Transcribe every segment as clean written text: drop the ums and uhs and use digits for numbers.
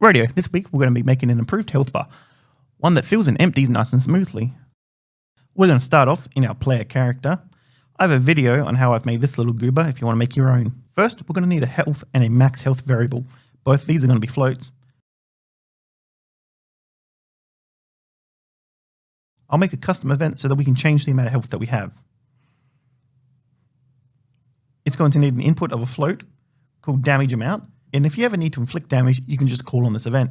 Radio, this week we're going to be making an improved health bar, one that fills and empties nice and smoothly. We're going to start off in our player character. I have a video on how I've made this little goober if you want to make your own. First, we're going to need a health and a max health variable. Both of these are going to be floats. I'll make a custom event so that we can change the amount of health that we have. It's going to need an input of a float called damage amount, and if you ever need to inflict damage, you can just call on this event.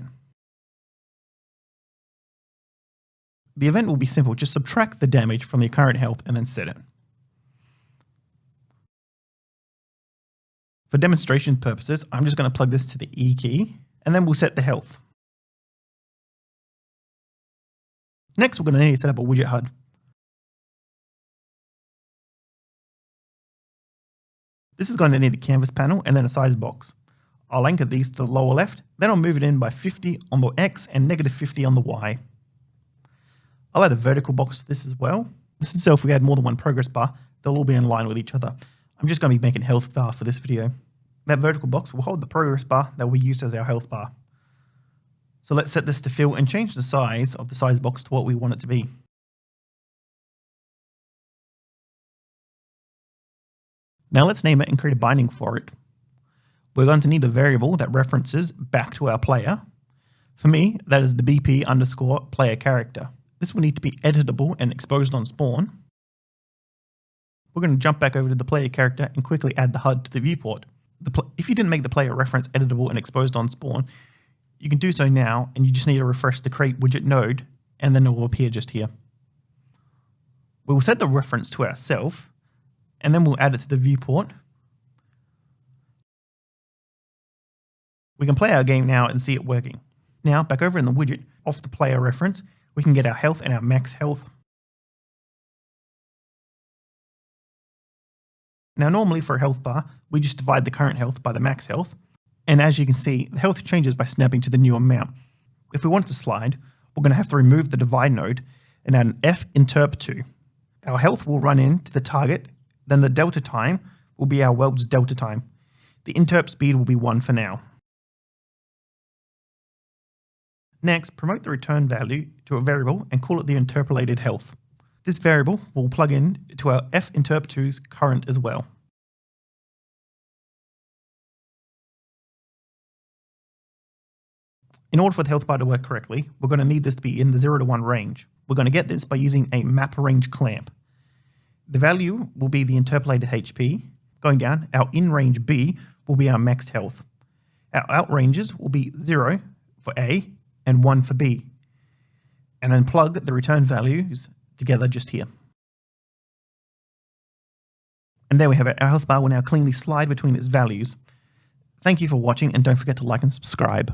The event will be simple, just subtract the damage from your current health and then set it. For demonstration purposes, I'm just going to plug this to the E key, and then we'll set the health. Next, we're going to need to set up a widget HUD. This is going to need a canvas panel and then a size box. I'll anchor these to the lower left, then I'll move it in by 50 on the X and negative 50 on the Y. I'll add a vertical box to this as well. This is so if we add more than one progress bar, they'll all be in line with each other. I'm just going to be making health bar for this video. That vertical box will hold the progress bar that we use as our health bar. So let's set this to fill and change the size of the size box to what we want it to be. Now let's name it and create a binding for it. We're going to need a variable that references back to our player. For me, that is the BP underscore player character. This will need to be editable and exposed on spawn. We're going to jump back over to the player character and quickly add the HUD to the viewport. If you didn't make the player reference editable and exposed on spawn, you can do so now, and you just need to refresh the create widget node, and then it will appear just here. We will set the reference to ourselves, and then we'll add it to the viewport. We can play our game now and see it working. Now, back over in the widget, off the player reference, we can get our health and our max health. Now, normally for a health bar, we just divide the current health by the max health. And as you can see, the health changes by snapping to the new amount. If we want it to slide, we're going to have to remove the divide node and add an finterp2. Our health will run into the target, then the delta time will be our weld's delta time. The interp speed will be 1 for now. Next, promote the return value to a variable and call it the interpolated health. This variable will plug in to our finterp2's current as well. In order for the health bar to work correctly, we're going to need this to be in the 0 to 1 range. We're going to get this by using a map range clamp. The value will be the interpolated HP. Going down, our in range B will be our maxed health. Our out ranges will be 0 for A and 1 for B. And then plug the return values together just here. And there we have it. Our health bar will now cleanly slide between its values. Thank you for watching, and don't forget to like and subscribe.